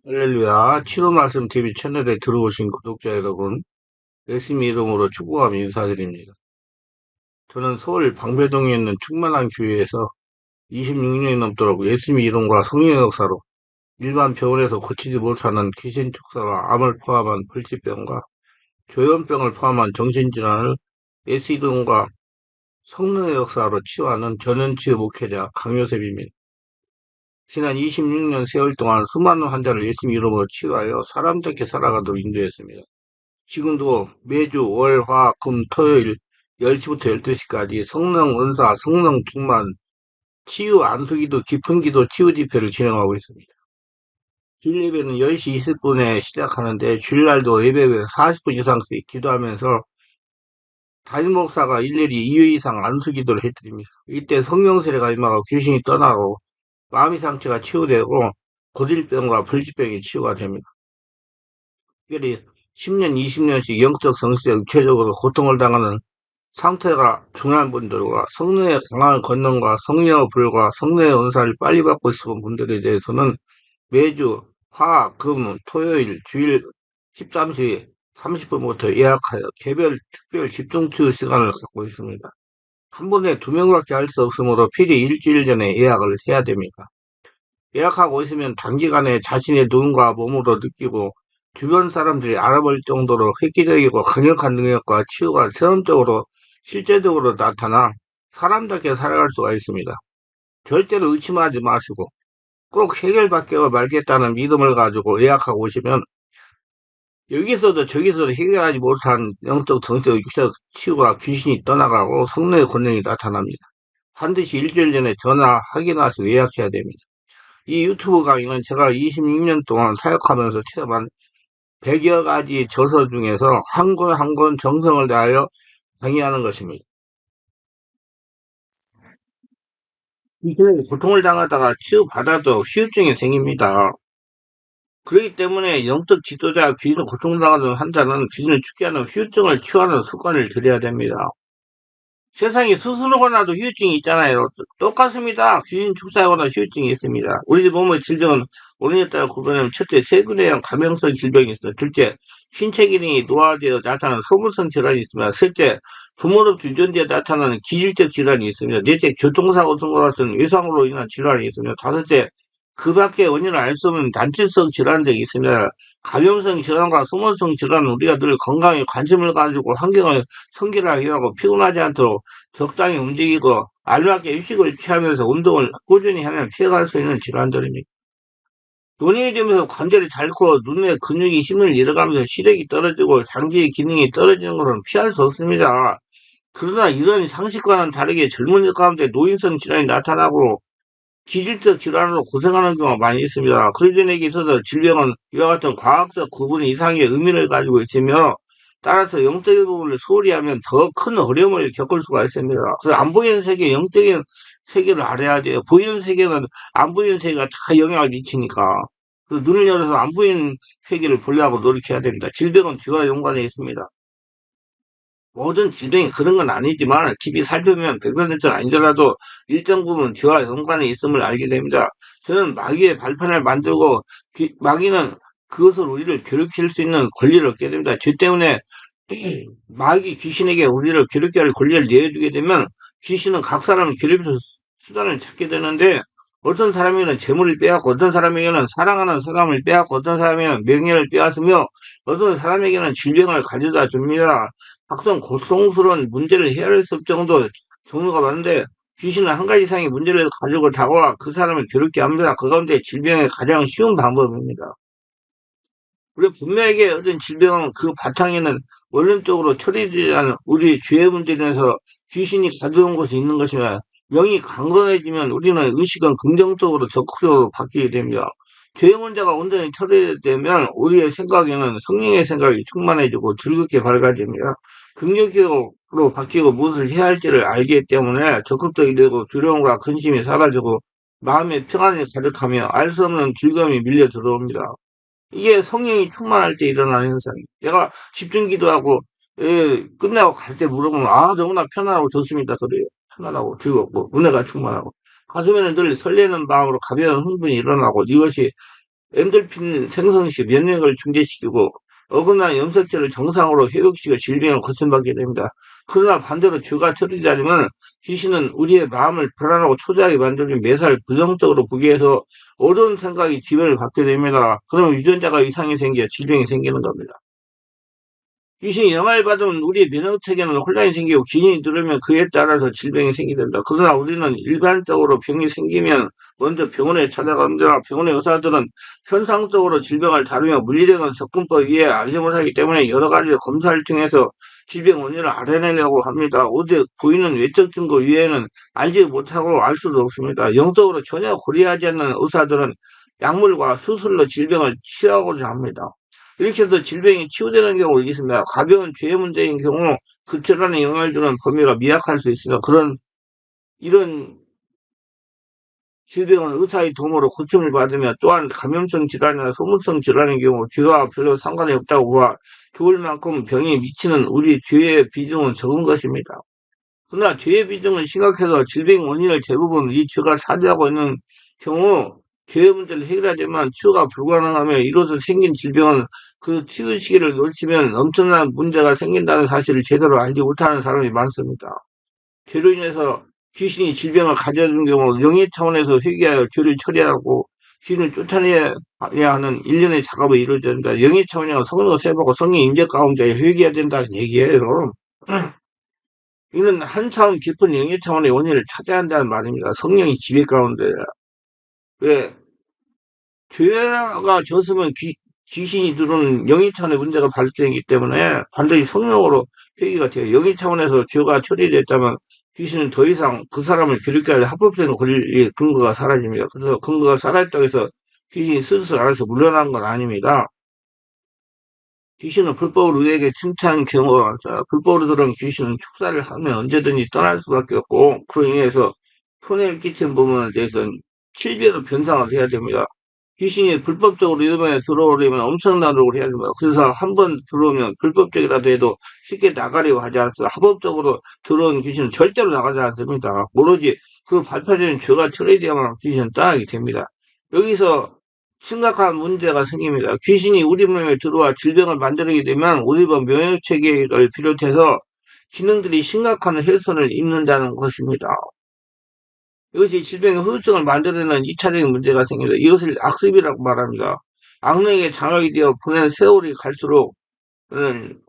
할렐루야. 치료 말씀 TV 채널에 들어오신 구독자 여러분, 예수님 이름으로 축복하며 인사드립니다. 저는 서울 방배동에 있는 충만한 교회에서 26년이 넘도록 예수님 이름과 성령의 역사로 일반 병원에서 고치지 못하는 귀신 축사와 암을 포함한 불치병과 조현병을 포함한 정신질환을 예수 이름과 성령의 역사로 치유하는 전현치유 목회자 강요셉입니다. 지난 26년 세월 동안 수많은 환자를 예수님 이름으로 치유하여 사람답게 살아가도록 인도했습니다. 지금도 매주 월, 화, 금, 토요일 10시부터 12시까지 성령 은사, 성령 충만, 치유 안수기도, 깊은 기도, 치유 집회를 진행하고 있습니다. 주일 예배는 10시 20분에 시작하는데 주일날도 예배 후에 40분 이상씩 기도하면서 담임 목사가 일일이 2회 이상 안수기도를 해드립니다. 이때 성령 세례가 임하고 귀신이 떠나고 마음의 상처가 치유되고 고질병과 불치병이 치유가 됩니다. 특별히 10년, 20년씩 영적 성실에 육체적으로 고통을 당하는 상태가 중요한 분들과 성령의 강한 권능과 성령의 불과 성령의 은사를 빨리 받고 싶은 분들에 대해서는 매주 화, 금, 토요일, 주일 13시 30분부터 예약하여 개별 특별 집중치유 시간을 갖고 있습니다. 한 번에 2명밖에 할 수 없으므로 필히 일주일 전에 예약을 해야 됩니다. 예약하고 있으면 단기간에 자신의 눈과 몸으로 느끼고 주변 사람들이 알아볼 정도로 획기적이고 강력한 능력과 치유가 체험적으로 실제적으로 나타나 사람답게 살아갈 수가 있습니다. 절대로 의심하지 마시고 꼭 해결받게 말겠다는 믿음을 가지고 예약하고 오시면 여기서도 저기서도 해결하지 못한 영적, 정적, 육적 치유가 귀신이 떠나가고 성령의 권능이 나타납니다. 반드시 일주일 전에 전화 확인하시고 예약해야 됩니다. 이 유튜브 강의는 제가 26년 동안 사역하면서 체험한 100여 가지 저서 중에서 한 권 한 권 정성을 다하여 강의하는 것입니다. 이게 고통을 당하다가 치유받아도 후유증이 생깁니다. 그렇기 때문에 영적 지도자 귀신을 고통당하는 환자는 귀신을 죽게 하는 후유증을 치유하는 습관을 들여야 됩니다. 세상에 스스로가 나도 후유증이 있잖아요. 똑같습니다. 귀신 축사하거나 후유증이 있습니다. 우리 집 몸의 질병은 원인에 따라 구분하면 첫째, 세균에 감염성 질병이 있습니다. 둘째, 신체 기능이 노화되어 나타나는 소모성 질환이 있습니다. 셋째, 부모 없이 유전되어 나타나는 기질적 질환이 있습니다. 넷째, 교통사고 등과 같은 외상으로 인한 질환이 있습니다. 다섯째, 그 밖에 원인을 알 수 없는 단체성 질환들이 있습니다. 감염성 질환과 소모성 질환은 우리가 늘 건강에 관심을 가지고 환경을 청결하게 하고 피곤하지 않도록 적당히 움직이고 알맞게 휴식을 취하면서 운동을 꾸준히 하면 피해갈 수 있는 질환들입니다. 노년이 되면서 관절이 닳고 눈의 근육이 힘을 잃어가면서 시력이 떨어지고 장기의 기능이 떨어지는 것은 피할 수 없습니다. 그러나 이런 상식과는 다르게 젊은이 가운데 노인성 질환이 나타나고 기질적 질환으로 고생하는 경우가 많이 있습니다. 그들에게 있어서 질병은 이와 같은 과학적 구분 이상의 의미를 가지고 있으며 따라서 영적인 부분을 소홀히 하면 더 큰 어려움을 겪을 수가 있습니다. 그래서 안 보이는 세계, 영적인 세계를 알아야 돼요. 보이는 세계는 안 보이는 세계가 다 영향을 미치니까. 그래서 눈을 열어서 안 보이는 세계를 보려고 노력해야 됩니다. 질병은 뒤와 연관이 있습니다. 모든 질병이 그런 건 아니지만 깊이 살펴보면 100%는 아니더라도 일정 부분 뒤와 연관이 있음을 알게 됩니다. 저는 마귀의 발판을 만들고 마귀는 그것을 우리를 괴롭힐 수 있는 권리를 얻게 됩니다. 죄 때문에 마귀 귀신에게 우리를 괴롭게 할 권리를 내주게 되면 귀신은 각 사람을 괴롭힐 수단을 찾게 되는데 어떤 사람에게는 재물을 빼앗고 어떤 사람에게는 사랑하는 사람을 빼앗고 어떤 사람에게는 명예를 빼앗으며 어떤 사람에게는 질병을 가져다 줍니다. 각종 고통스러운 문제를 헤아릴 수 없을 정도 종류가 많은데 귀신은 한 가지 이상의 문제를 가지고 다가와 그 사람을 괴롭게 합니다. 그 가운데 질병의 가장 쉬운 방법입니다. 우리 분명하게 어떤 질병은 그 바탕에는 원론적으로 처리되지 않은 우리 죄의 문제에서 귀신이 가져온 것이 있는 것이며 영이 강건해지면 우리는 의식은 긍정적으로 적극적으로 바뀌게 됩니다. 죄의 문제가 온전히 처리되면 우리의 생각에는 성령의 생각이 충만해지고 즐겁게 밝아집니다. 긍정적으로 바뀌고 무엇을 해야 할지를 알기 때문에 적극적이 되고 두려움과 근심이 사라지고 마음의 평안이 가득하며 알 수 없는 즐거움이 밀려 들어옵니다. 이게 성령이 충만할 때 일어나는 현상이에요. 내가 집중 기도하고 끝나고 갈 때 물어보면 너무나 편안하고 좋습니다. 그래요. 편안하고 즐겁고 은혜가 충만하고 가슴에는 늘 설레는 마음으로 가벼운 흥분이 일어나고 이것이 엔돌핀 생성 시 면역을 중지시키고 어긋난 염색체를 정상으로 회복시켜 질병을 고침받게 됩니다. 그러나 반대로 죄가 처리되지 않으면 귀신은 우리의 마음을 불안하고 초조하게 만들며 매사를 부정적으로 보게 해서 어두운 생각이 지배를 받게 됩니다. 그러면 유전자가 이상이 생겨 질병이 생기는 겁니다. 귀신이 영향을 받으면 우리의 면역체계는 혼란이 생기고 귀신이 들으면 그에 따라서 질병이 생기게 된다. 그러나 우리는 일반적으로 병이 생기면 먼저 병원에 찾아갑니다. 병원의 의사들은 현상적으로 질병을 다루며 물리적인 접근법 위에 안심을 하기 때문에 여러 가지 검사를 통해서 질병 원인을 알아내려고 합니다. 오직 보이는 외적 증거 위에는 알지 못하고 알 수도 없습니다. 영적으로 전혀 고려하지 않는 의사들은 약물과 수술로 질병을 치료하고자 합니다. 이렇게 해서 질병이 치유되는 경우가 있습니다. 가벼운 죄 문제인 경우 그 질환에 영향을 주는 범위가 미약할 수 있습니다. 이런 질병은 의사의 도움으로 고침을 받으며 또한 감염성 질환이나 소문성 질환인 경우 죄와 별로 상관이 없다고 봐 좋을 만큼 병이 미치는 우리 죄의 비중은 적은 것입니다. 그러나 죄의 비중은 심각해서 질병 원인을 대부분 이 죄가 차지하고 있는 경우 죄의 문제를 해결하지만 치유가 불가능하며 이로써 생긴 질병은 그 치유 시기를 놓치면 엄청난 문제가 생긴다는 사실을 제대로 알지 못하는 사람이 많습니다. 죄로 인해서 귀신이 질병을 가져준 경우 영의 차원에서 회개하여 죄를 처리하고 귀신을 쫓아내야 하는 일련의 작업이 이루어져야 된다. 영의 차원이나 성령을 세보고 성령 임재 가운데 회개해야 된다는 얘기예요. 이는 한 차원 깊은 영의 차원의 원인을 찾아야 한다는 말입니다. 성령이 지배 가운데. 왜? 죄가 졌으면 귀신이 들어오는 영의 차원의 문제가 발생이기 때문에 반드시 성령으로 회개가 돼요. 영의 차원에서 죄가 처리됐다면 귀신은 더 이상 그 사람을 괴롭게 할 합법적인 권리 근거가 사라집니다. 그래서 근거가 사라졌다고 해서 귀신이 스스로 알아서 물러나는 건 아닙니다. 귀신은 불법으로 우리에게 침투한 경우, 불법으로 들어온 귀신은 축사를 하면 언제든지 떠날 수밖에 없고, 그로 인해서 손해를 끼친 부분에 대해서는 실비로 변상을 해야 됩니다. 귀신이 불법적으로 이번에 들어오려면 엄청난 노력을 해야 됩니다. 그래서 한 번 들어오면 불법적이라도 해도 쉽게 나가려고 하지 않습니다. 합법적으로 들어온 귀신은 절대로 나가지 않습니다. 오로지 그 발표된 죄가 처리되어야만 귀신은 떠나게 됩니다. 여기서 심각한 문제가 생깁니다. 귀신이 우리 몸에 들어와 질병을 만들게 되면 우리 몸 면역체계를 비롯해서 기능들이 심각한 훼손을 입는다는 것입니다. 이것이 질병의 후유증을 만들어내는 2차적인 문제가 생깁니다. 이것을 악습이라고 말합니다. 악령에 장악이 되어 보낸 세월이 갈수록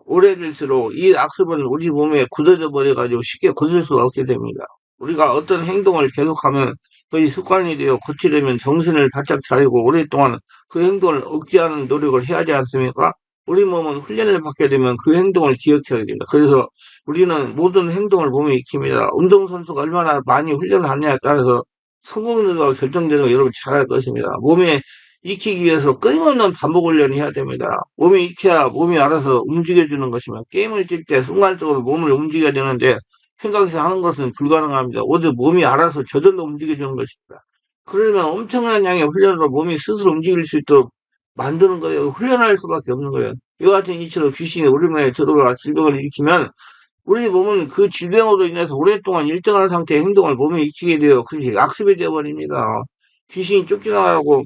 오래될수록 이 악습은 우리 몸에 굳어져 버려가지고 쉽게 고칠 수가 없게 됩니다. 우리가 어떤 행동을 계속하면 그것이 습관이 되어 고치려면 정신을 바짝 차리고 오랫동안 그 행동을 억제하는 노력을 해야 하지 않습니까? 우리 몸은 훈련을 받게 되면 그 행동을 기억해야 됩니다. 그래서 우리는 모든 행동을 몸에 익힙니다. 운동선수가 얼마나 많이 훈련을 하느냐에 따라서 성공률과 결정되는 거 여러분 잘 알 것입니다. 몸에 익히기 위해서 끊임없는 반복 훈련을 해야 됩니다. 몸이 익혀야 몸이 알아서 움직여주는 것입니다. 게임을 뛸 때 순간적으로 몸을 움직여야 되는데 생각해서 하는 것은 불가능합니다. 오직 몸이 알아서 저절로 움직여주는 것입니다. 그러면 엄청난 양의 훈련으로 몸이 스스로 움직일 수 있도록 만드는 거예요. 훈련할 수밖에 없는 거예요. 이와 같은 이치로 귀신이 우리 몸에 들어가 질병을 일으키면 우리 몸은 그 질병으로 인해서 오랫동안 일정한 상태의 행동을 몸에 익히게 되어 그것이 악습이 되어버립니다. 귀신이 쫓겨나가고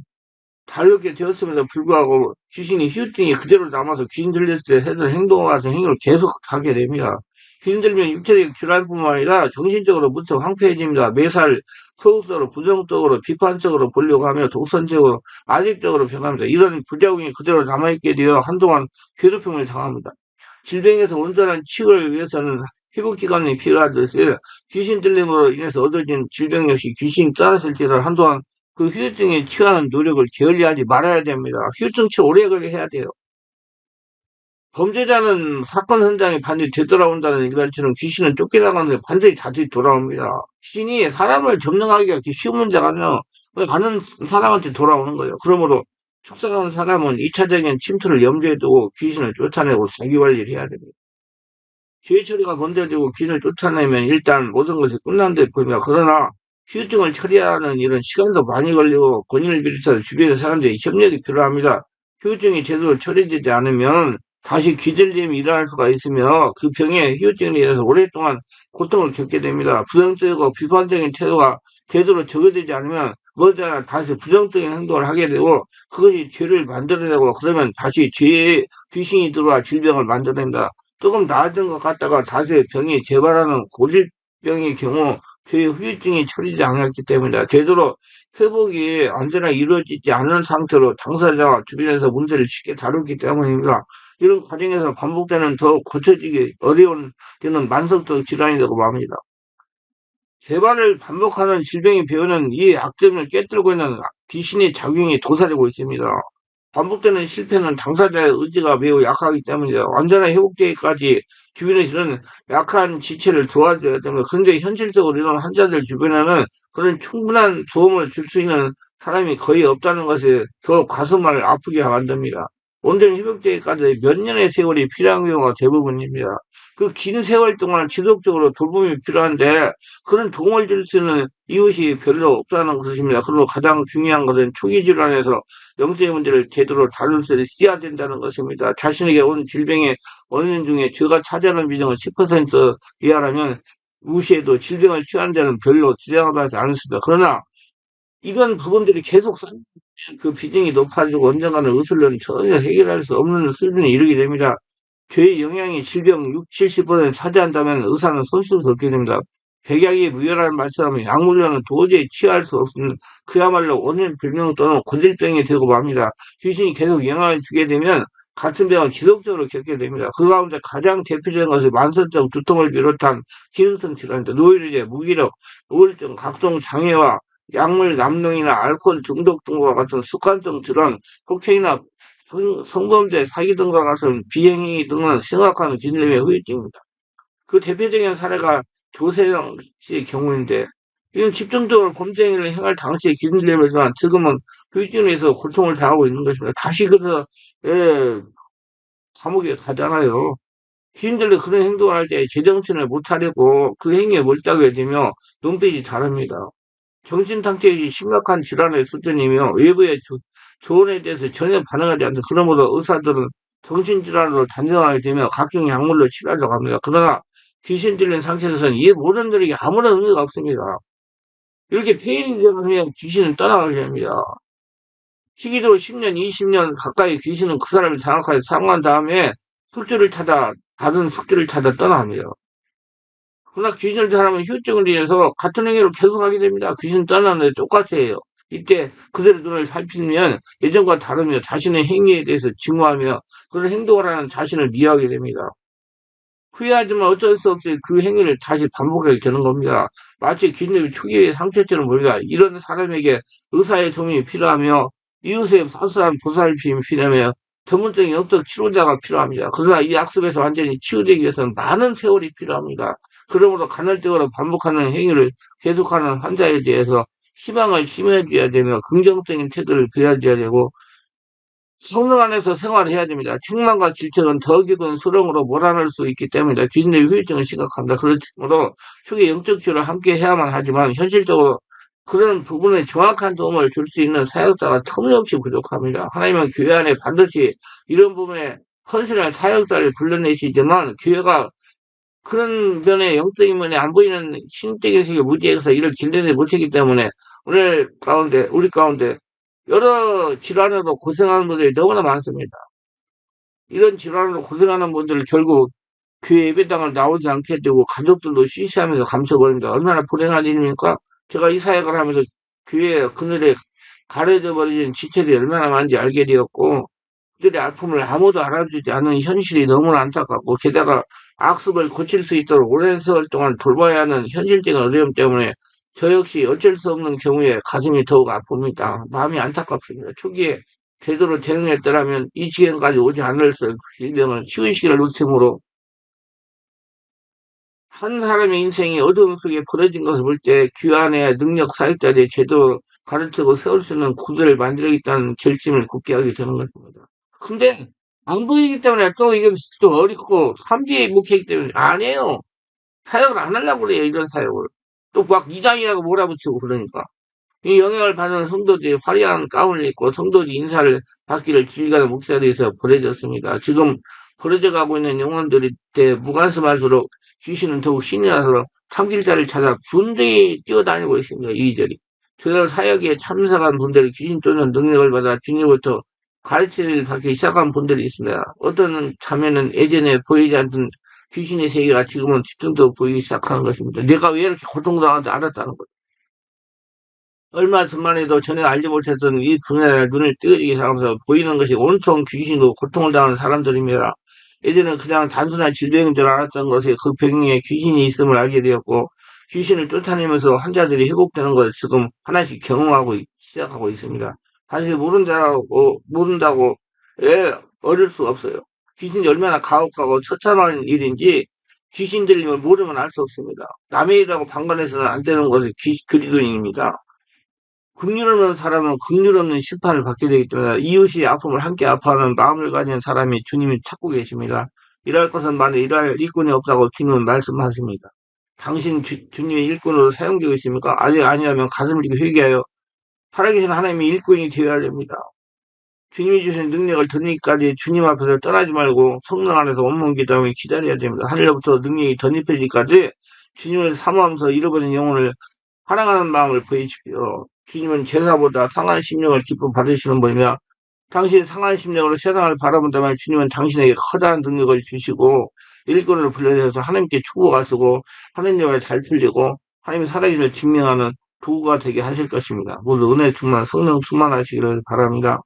다르게 되었음에도 불구하고 귀신이 휴증이 그대로 남아서 귀신 들렸을 때 했던 행동과 같은 행위를 계속 하게 됩니다. 귀신 들면 육체적 질환뿐만 아니라 정신적으로 무척 황폐해집니다. 매살 소극적으로 부정적으로 비판적으로 보려고 하며 독선적으로 아집적으로 변합니다. 이런 부작용이 그대로 남아있게 되어 한동안 괴롭힘을 당합니다. 질병에서 온전한 치유를 위해서는 회복기간이 필요하듯이 귀신 들림으로 인해서 얻어진 질병 역시 귀신이 떠났을지라도 한동안 그 후유증에 취하는 노력을 게을리하지 말아야 됩니다. 후유증 치료 오래 걸게 해야 돼요. 범죄자는 사건 현장에 반드시 되돌아온다는 일반치는 귀신은 쫓겨나가는데 반드시 다시 돌아옵니다. 귀신이 사람을 점령하기가 그렇게 쉬운 문제가 아니라 가는 사람한테 돌아오는 거예요. 그러므로 축사하는 사람은 2차적인 침투를 염두에 두고 귀신을 쫓아내고 자기 관리를 해야 됩니다. 죄 처리가 먼저 되고 귀신을 쫓아내면 일단 모든 것이 끝난 데 보입니다. 그러나 후유증을 처리하는 일은 시간도 많이 걸리고 본인을 비롯해서 주변의 사람들의 협력이 필요합니다. 후유증이 제대로 처리되지 않으면 다시 귀들림이 일어날 수가 있으며 그 병에 후유증에 의해서 오랫동안 고통을 겪게 됩니다. 부정적이고 비판적인 태도가 제대로 적용되지 않으면 뭐잖아 다시 부정적인 행동을 하게 되고 그것이 죄를 만들어내고 그러면 다시 귀신이 들어와 질병을 만들어낸다. 조금 나아진 것 같다가 다시 병이 재발하는 고질병의 경우 죄의 후유증이 처리되지 않았기 때문이다. 제대로 회복이 완전히 이루어지지 않은 상태로 당사자와 주변에서 문제를 쉽게 다루기 때문입니다. 이런 과정에서 반복되는 더 고쳐지기 어려운 때는 만성적 질환이 되고 맙니다. 재발을 반복하는 질병의 배후는 이 약점을 깨뜨리고 있는 귀신의 작용이 도사리고 있습니다. 반복되는 실패는 당사자의 의지가 매우 약하기 때문이죠. 완전한 회복되기까지 주변에 이런 약한 지체를 도와줘야 됩니다. 그런데 현실적으로 이런 환자들 주변에는 그런 충분한 도움을 줄 수 있는 사람이 거의 없다는 것이 더 가슴을 아프게 만듭니다. 온전히 회복되기까지 몇 년의 세월이 필요한 경우가 대부분입니다. 그 긴 세월 동안 지속적으로 돌봄이 필요한데 그런 도움을 줄 수 있는 이웃이 별로 없다는 것입니다. 그리고 가장 중요한 것은 초기 질환에서 영적인 문제를 제대로 다룰 수 있어야 된다는 것입니다. 자신에게 온 질병의 원인 중에 죄가 차지하는 비중은 10% 이하라면 무시해도 질병을 취하는 데는 별로 지장을 받지 않습니다. 그러나 이런 부분들이 계속 쌓이면 그 비중이 높아지고 언젠가는 의술로는 전혀 해결할 수 없는 수준에 이르게 됩니다. 죄의 영향이 질병 6, 70% 차지한다면 의사는 손쓸 수 없게 됩니다. 백약이 무효라는 말씀하면 약물로는 도저히 치유할 수 없는 그야말로 원인 불명 또는 고질병이 되고 맙니다. 귀신이 계속 영향을 주게 되면 같은 병을 지속적으로 겪게 됩니다. 그 가운데 가장 대표적인 것은 만성적 두통을 비롯한 기능성 질환입니다. 노이로제, 무기력, 우울증, 각종 장애와 약물 남용이나 알코올 중독 등과 같은 습관성 질환, 폭행이나 성범죄, 사기 등과 같은 비행위 등은 심각한 진림의 후유증입니다. 그 대표적인 사례가 조세영 씨의 경우인데, 이런 집중적으로 범죄행위를 행할 당시에 기준되면서 지금은 후유증에서 고통을 당하고 있는 것입니다. 다시 그래서, 예, 감옥에 가잖아요. 기인들이 그런 행동을 할 때 제정신을 못 차리고 그 행위에 몰두하게 되며 눈빛이 다릅니다. 정신상태의 심각한 질환의 수준이며 외부의 조언에 대해서 전혀 반응하지 않는 그러므로 의사들은 정신질환으로 단정하게 되며 각종 약물로 치료하려고 합니다. 그러나 귀신 들린 상태에서는 이 모든 들이 아무런 의미가 없습니다. 이렇게 폐인이 되면 귀신은 떠나가게 됩니다. 시기로 10년, 20년 가까이 귀신은 그 사람을 장악하여 사고한 다음에 숙주를 찾아, 다른 숙주를 찾아 떠납니다. 그러나 귀신을 사람은 휴증을 인해서 같은 행위를 계속하게 됩니다. 귀신 떠나는데 똑같아요. 이때 그들의 눈을 살피면 예전과 다르며 자신의 행위에 대해서 증오하며 그런 행동을 하는 자신을 미워하게 됩니다. 후회하지만 어쩔 수 없이 그 행위를 다시 반복하게 되는 겁니다. 마치 귀신의 초기의 상태처럼 보입니다. 이런 사람에게 의사의 도움이 필요하며 이웃의 사소한 보살핌이 필요하며 전문적인 영적 치료자가 필요합니다. 그러나 이 악습에서 완전히 치유되기 위해서는 많은 세월이 필요합니다. 그러므로 간헐적으로 반복하는 행위를 계속하는 환자에 대해서 희망을 심어줘야 되며 긍정적인 태도를 보여줘야 되고 성령 안에서 생활해야 됩니다. 책망과 질책은 더 깊은 수렁으로 몰아넣을 수 있기 때문에 귀신의 후유증을 심각합니다. 그렇므로 초기 영적 치료를 함께 해야만 하지만 현실적으로 그런 부분에 정확한 도움을 줄 수 있는 사역자가 터무니없이 부족합니다. 하나님은 교회 안에 반드시 이런 부분에 헌신할 사역자를 불러내시지만 교회가 그런 면에 영적인 면에 안 보이는 신적인 세계 무지에서 이를 길러내 못했기 때문에 우리 가운데 여러 질환으로 고생하는 분들이 너무나 많습니다. 이런 질환으로 고생하는 분들을 결국 교회 예배당을 나오지 않게 되고 가족들도 시시하면서 감춰버립니다. 얼마나 불행한 일입니까? 제가 이 사역을 하면서 교회 그늘에 가려져 버려진 지체들이 얼마나 많은지 알게 되었고 그들의 아픔을 아무도 알아주지 않는 현실이 너무나 안타깝고 게다가 악습을 고칠 수 있도록 오랜 세월 동안 돌봐야 하는 현실적인 어려움 때문에 저 역시 어쩔 수 없는 경우에 가슴이 더욱 아픕니다. 마음이 안타깝습니다. 초기에 제대로 대응했더라면 이 지경까지 오지 않았을 질병을 쉬운 시기를 놓침으로 한 사람의 인생이 어두움 속에 버려진 것을 볼 때 귀환의 능력 사역자들이 제대로 가르치고 세울 수 있는 구조를 만들어야겠다는 결심을 굳게 하게 되는 것입니다. 근데 안 보이기 때문에 또 이게 좀 어렵고 삼비에 목회이기 때문에 안 해요. 사역을 안 하려고 그래요. 이런 사역을. 또 막 이장이라고 몰아붙이고 그러니까. 이 영향을 받는 성도들이 화려한 가운을 입고 성도들 인사를 받기를 즐기는 목사들에서 버려졌습니다. 지금 버려져 가고 있는 영혼들이 때 무관심할수록 귀신은 더욱 신이 나서 참길자를 찾아 분명히 뛰어다니고 있습니다. 이리저리. 저들 사역에 참석한 분들이 귀신 쫓는 능력을 받아 주님으로부터 가르침을 받기 시작한 분들이 있습니다. 어떤 참에는 예전에 보이지 않던 귀신의 세계가 지금은 뒤뚱도 보이기 시작하는 것입니다. 내가 왜 이렇게 고통당하는지 알았다는 거죠. 얼마 전만 해도 전에 알지 못했던 이 분야에 눈을 뜨개지게 하면서 보이는 것이 온통 귀신으로 고통을 당하는 사람들입니다. 예전에는 그냥 단순한 질병인 줄 알았던 것에 그 병에 귀신이 있음을 알게 되었고 귀신을 쫓아내면서 환자들이 회복되는 것을 지금 하나씩 경험하고 시작하고 있습니다. 사실 모른다고 어릴 수 없어요. 귀신이 얼마나 가혹하고 처참한 일인지 귀신 들림을 모르면 알 수 없습니다. 남의 일하고 방관해서는 안 되는 것이 그리스도인입니다. 긍휼 없는 사람은 긍휼 없는 심판을 받게 되기 때문에 이웃이 아픔을 함께 아파하는 마음을 가진 사람이 주님이 찾고 계십니다. 일할 것은 많은데 일할 일꾼이 없다고 주님은 말씀하십니다. 당신 주님의 일꾼으로 사용되고 있습니까? 아직 아니라면 가슴을 들고 회개하여 살아계신 하나님의 일꾼이 되어야 됩니다. 주님이 주신 능력을 듣기까지 주님 앞에서 떠나지 말고 성령 안에서 원문 기도하며 기다려야 됩니다. 하늘로부터 능력이 덧입혀지기까지 주님을 사모하면서 잃어버린 영혼을 사랑하는 마음을 보이십시오. 주님은 제사보다 상한 심령을 기쁨 받으시는 분이며 당신 상한 심령으로 세상을 바라본다면 주님은 당신에게 커다란 능력을 주시고 일꾼을 불러내서 하나님께 축복을 쓰고 하나님과 잘 풀리고 하나님의 살아계심을 증명하는 도구가 되게 하실 것입니다. 모두 은혜 충만 성령 충만하시기를 바랍니다.